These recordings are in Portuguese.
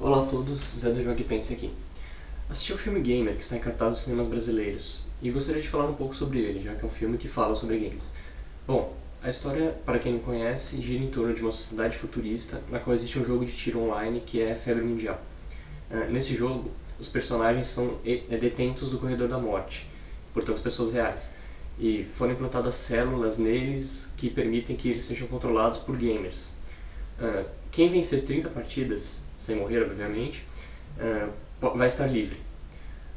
Olá a todos, Zé do Jogue Pense aqui. Assisti o filme Gamer, que está em cartaz nos cinemas brasileiros, e gostaria de falar um pouco sobre ele, já que é um filme que fala sobre games. Bom, a história, para quem não conhece, gira em torno de uma sociedade futurista na qual existe um jogo de tiro online que é febre mundial. Nesse jogo, os personagens são detentos do Corredor da Morte, portanto pessoas reais, e foram implantadas células neles que permitem que eles sejam controlados por gamers. Quem vencer 30 partidas, sem morrer obviamente, vai estar livre.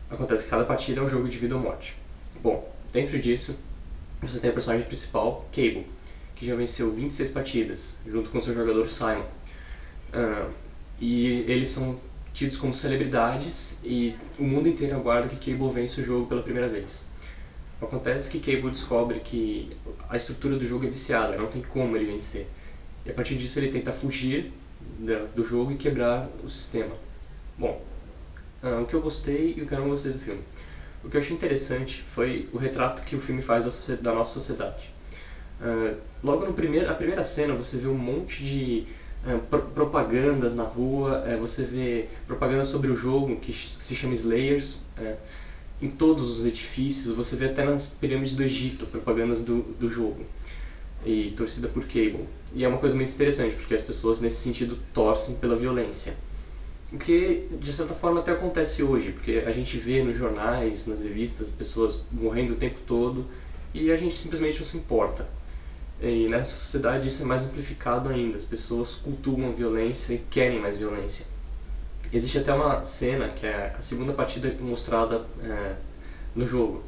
Acontece que cada partida é um jogo de vida ou morte. Bom, dentro disso, você tem a personagem principal, Cable, que já venceu 26 partidas, junto com seu jogador Simon. E eles são tidos como celebridades e o mundo inteiro aguarda que Cable vence o jogo pela primeira vez. Acontece que Cable descobre que a estrutura do jogo é viciada, não tem como ele vencer. E a partir disso ele tenta fugir do jogo e quebrar o sistema. Bom, o que eu gostei e o que eu não gostei do filme. O que eu achei interessante foi o retrato que o filme faz da nossa sociedade. Logo na primeira cena você vê um monte de propagandas na rua, você vê propaganda sobre o jogo que se chama Slayers, em todos os edifícios, você vê até nas pirâmides do Egito propagandas do jogo, e torcida por Cable. E é uma coisa muito interessante, porque as pessoas nesse sentido torcem pela violência. O que de certa forma até acontece hoje, porque a gente vê nos jornais, nas revistas, pessoas morrendo o tempo todo e a gente simplesmente não se importa. E nessa sociedade isso é mais amplificado ainda, as pessoas cultuam a violência e querem mais violência. Existe até uma cena, que é a segunda partida mostrada no jogo,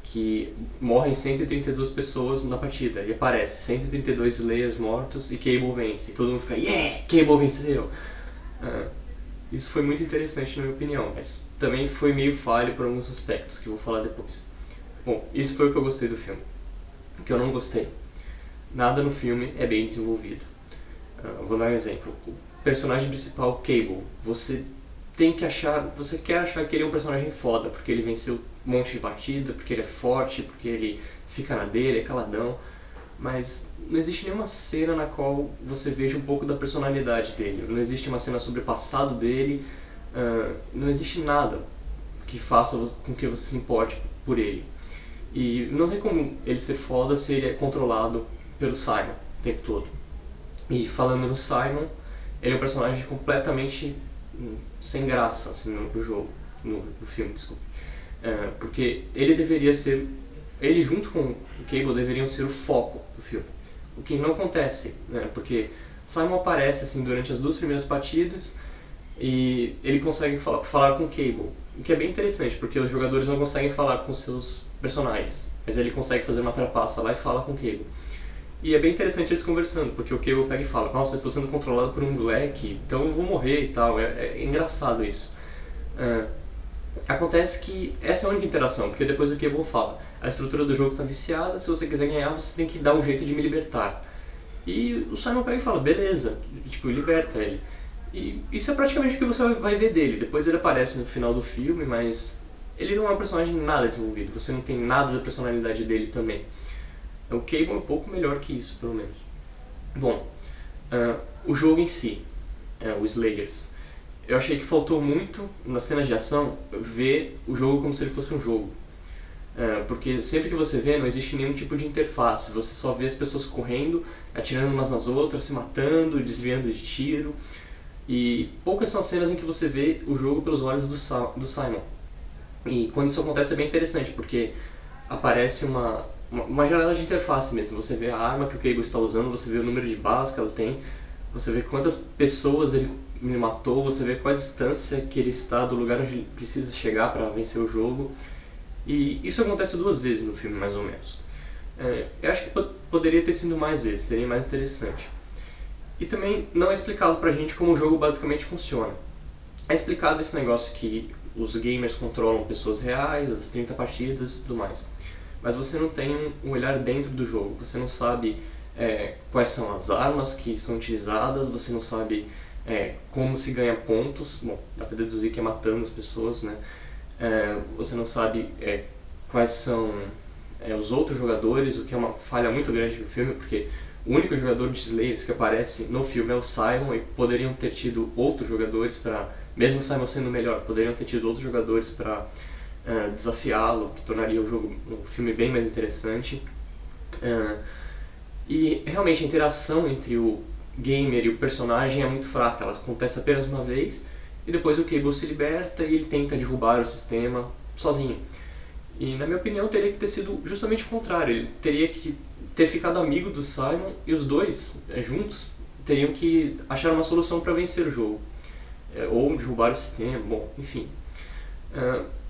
que morrem 132 pessoas na partida, e aparece 132 Slayers mortos e Cable vence, e todo mundo fica, yeah, Cable venceu! Isso foi muito interessante na minha opinião, mas também foi meio falho por alguns aspectos, que eu vou falar depois. Bom, isso foi o que eu gostei do filme. O que eu não gostei, nada no filme é bem desenvolvido. Vou dar um exemplo. O personagem principal, Cable, você quer achar que ele é um personagem foda, porque ele venceu um monte de partida, porque ele é forte, porque ele fica na dele, é caladão, mas não existe nenhuma cena na qual você veja um pouco da personalidade dele, não existe uma cena sobre o passado dele, não existe nada que faça com que você se importe por ele. E não tem como ele ser foda se ele é controlado pelo Simon o tempo todo. E falando no Simon, ele é um personagem completamente sem graça assim, no jogo, no filme, desculpe. Porque ele junto com o Cable deveriam ser o foco do filme. O que não acontece, né? Porque Simon aparece assim, durante as duas primeiras partidas e ele consegue falar com o Cable. O que é bem interessante, porque os jogadores não conseguem falar com seus personagens, mas ele consegue fazer uma trapaça lá e fala com o Cable. E é bem interessante eles conversando, porque o Cable pega e fala, nossa, eu estou sendo controlado por um moleque, então eu vou morrer e tal. É engraçado isso. Acontece que essa é a única interação, porque depois o Cable fala, a estrutura do jogo está viciada, se você quiser ganhar você tem que dar um jeito de me libertar. E o Simon pega e fala, beleza, tipo, liberta ele. E isso é praticamente o que você vai ver dele. Depois ele aparece no final do filme, mas ele não é um personagem nada desenvolvido, você não tem nada da personalidade dele também. O Cable é um pouco melhor que isso, pelo menos. Bom, o jogo em si, o Slayers, eu achei que faltou muito, nas cenas de ação, ver o jogo como se ele fosse um jogo. Porque sempre que você vê, não existe nenhum tipo de interface, você só vê as pessoas correndo, atirando umas nas outras, se matando, desviando de tiro. E poucas são as cenas em que você vê o jogo pelos olhos do Simon. E quando isso acontece é bem interessante, porque aparece uma janela de interface mesmo. Você vê a arma que o Cable está usando, você vê o número de balas que ela tem, você vê quantas pessoas ele matou, você vê qual a distância que ele está do lugar onde ele precisa chegar para vencer o jogo. E isso acontece 2 vezes no filme, mais ou menos. Eu acho que poderia ter sido mais vezes, seria mais interessante. E também não é explicado pra gente como o jogo basicamente funciona. É explicado esse negócio que os gamers controlam pessoas reais, as 30 partidas e tudo mais. Mas você não tem um olhar dentro do jogo, você não sabe quais são as armas que são utilizadas, você não sabe como se ganha pontos. Bom, dá pra deduzir que é matando as pessoas, né? Você não sabe quais são os outros jogadores, o que é uma falha muito grande no filme, porque O único jogador de Slayers que aparece no filme é o Simon, e poderiam ter tido outros jogadores para, mesmo o Simon sendo melhor, poderiam ter tido outros jogadores para desafiá-lo, que tornaria o filme bem mais interessante. E realmente a interação entre o gamer e o personagem é muito fraca, ela acontece apenas uma vez e depois o Cable se liberta e ele tenta derrubar o sistema sozinho. E na minha opinião teria que ter sido justamente o contrário, ele teria que ter ficado amigo do Simon e os dois, juntos, teriam que achar uma solução para vencer o jogo. Ou derrubar o sistema, bom, enfim.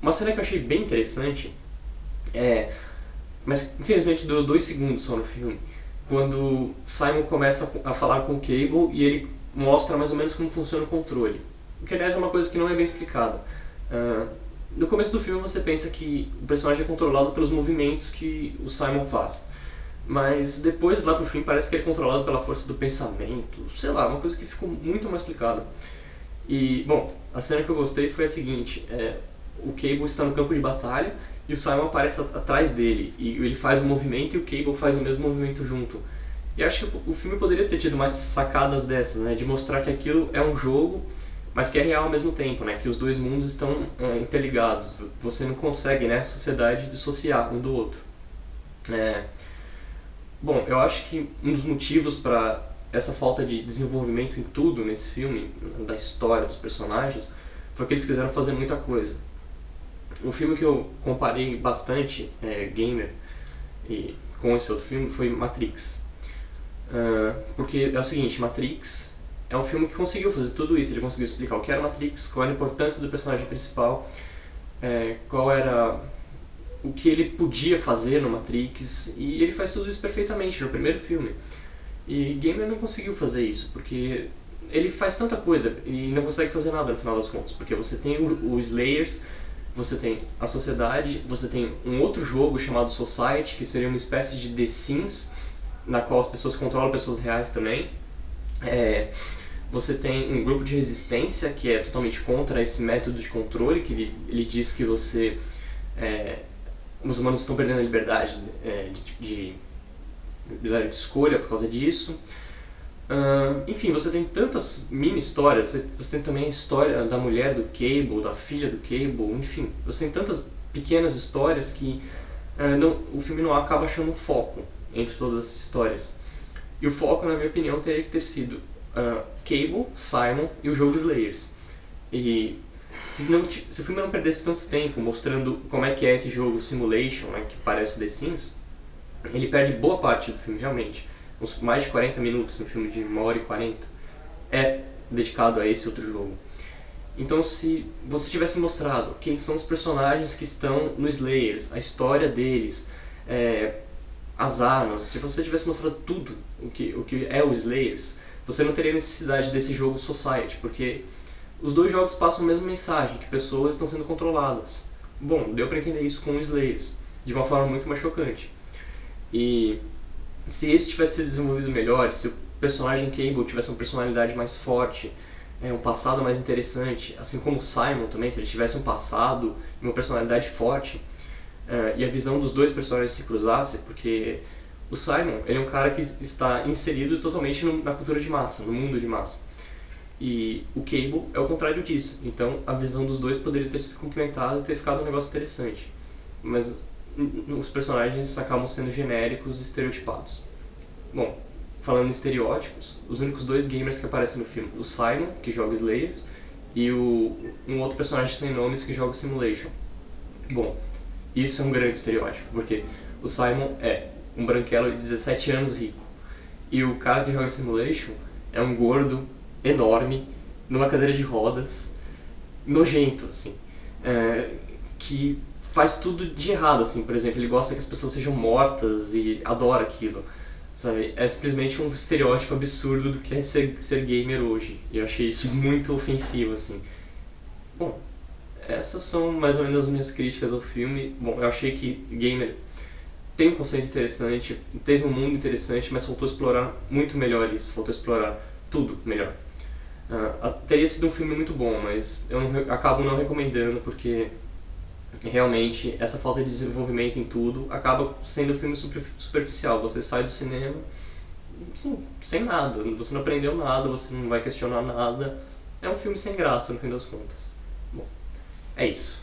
Uma cena que eu achei bem interessante mas infelizmente deu 2 segundos só no filme, quando Simon começa a falar com o Cable e ele mostra mais ou menos como funciona o controle. O que aliás é uma coisa que não é bem explicada. No começo do filme você pensa que o personagem é controlado pelos movimentos que o Simon faz. Mas depois, lá pro fim, parece que ele é controlado pela força do pensamento. Sei lá, uma coisa que ficou muito mais explicada. E, bom, a cena que eu gostei foi a seguinte. O Cable está no campo de batalha e o Simon aparece atrás dele. E ele faz um movimento e o Cable faz o mesmo movimento junto. E acho que o filme poderia ter tido mais sacadas dessas, né? De mostrar que aquilo é um jogo, mas que é real ao mesmo tempo, né? Que os dois mundos estão interligados. Você não consegue, né, sociedade, dissociar um do outro. Bom, eu acho que um dos motivos para essa falta de desenvolvimento em tudo nesse filme, da história, dos personagens, foi que eles quiseram fazer muita coisa. Um filme que eu comparei bastante, Gamer, com esse outro filme, foi Matrix. Porque é o seguinte, Matrix é um filme que conseguiu fazer tudo isso, ele conseguiu explicar o que era Matrix, qual era a importância do personagem principal, qual era o que ele podia fazer no Matrix, e ele faz tudo isso perfeitamente no primeiro filme. E Gamer não conseguiu fazer isso, porque ele faz tanta coisa e não consegue fazer nada no final das contas, porque você tem o Slayers, você tem a Sociedade, você tem um outro jogo chamado Society, que seria uma espécie de The Sims, na qual as pessoas controlam pessoas reais também. Você tem um grupo de resistência que é totalmente contra esse método de controle, que ele diz que os humanos estão perdendo a liberdade de escolha por causa disso. Enfim, você tem tantas mini histórias, você tem também a história da mulher do Cable, da filha do Cable, enfim, você tem tantas pequenas histórias que o filme não acaba achando um foco entre todas as histórias. E o foco, na minha opinião, teria que ter sido Cable, Simon e o jogo Slayers. E se o filme não perdesse tanto tempo mostrando como é que é esse jogo Simulation, né, que parece o The Sims, ele perde boa parte do filme, realmente. Uns mais de 40 minutos no filme de 1h40 é dedicado a esse outro jogo. Então, se você tivesse mostrado quem são os personagens que estão no Slayers, a história deles, as armas, se você tivesse mostrado tudo o que é o Slayers, você não teria necessidade desse jogo Society, porque os dois jogos passam a mesma mensagem, que pessoas estão sendo controladas. Bom, deu pra entender isso com o Slayers, de uma forma muito mais chocante. E se esse tivesse sido desenvolvido melhor, se o personagem Cable tivesse uma personalidade mais forte, um passado mais interessante, assim como o Simon também, se ele tivesse um passado e uma personalidade forte, e a visão dos dois personagens se cruzasse, porque o Simon, ele é um cara que está inserido totalmente na cultura de massa, no mundo de massa. E o Cable é o contrário disso, então a visão dos dois poderia ter se complementado e ter ficado um negócio interessante. Mas os personagens acabam sendo genéricos e estereotipados. Bom, falando em estereótipos, os únicos dois gamers que aparecem no filme, o Simon, que joga Slayers, e um outro personagem sem nomes que joga Simulation. Bom, isso é um grande estereótipo, porque o Simon é um branquelo de 17 anos rico, e o cara que joga Simulation é um gordo enorme, numa cadeira de rodas, nojento, assim, que faz tudo de errado, assim. Por exemplo, ele gosta que as pessoas sejam mortas e adora aquilo, sabe? É simplesmente um estereótipo absurdo do que é ser gamer hoje, e eu achei isso muito ofensivo, assim. Bom, essas são mais ou menos as minhas críticas ao filme. Bom, eu achei que Gamer tem um conceito interessante, teve um mundo interessante, mas faltou explorar muito melhor isso, faltou explorar tudo melhor. Teria sido um filme muito bom, mas eu acabo não recomendando porque realmente essa falta de desenvolvimento em tudo acaba sendo um filme superficial. Você sai do cinema sim, sem nada. Você não aprendeu nada, você não vai questionar nada. É um filme sem graça, no fim das contas. Bom, é isso.